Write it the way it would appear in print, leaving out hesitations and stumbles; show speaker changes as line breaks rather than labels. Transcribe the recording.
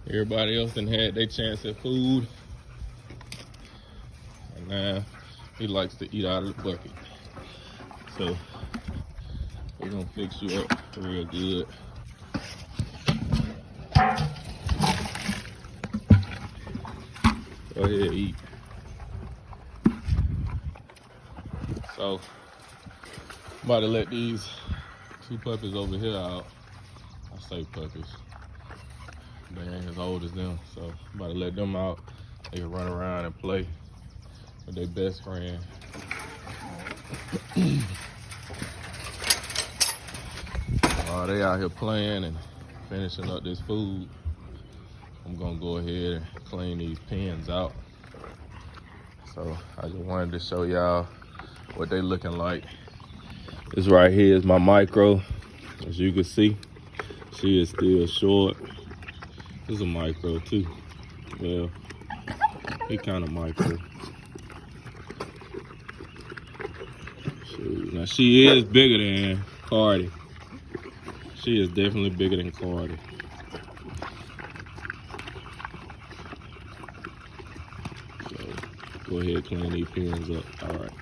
Everybody else done had their chance at food. And now he likes to eat out of the bucket. So we're gonna fix you up real good. Go ahead, eat. So I'm about to let these two puppies over here out. I say puppies. They ain't as old as them, so I'm about to let them out. They can run around and play with their best friend. They out here playing and finishing up this food. I'm gonna go ahead and clean these pens out. So I just wanted to show y'all what they looking like. This right here is my micro. As you can see, she is still short. This is a micro too. Well, he kind of micro. Shoot. Now she is bigger than Cardi. She is definitely bigger than Cardi. So go ahead, clean these pins up. All right.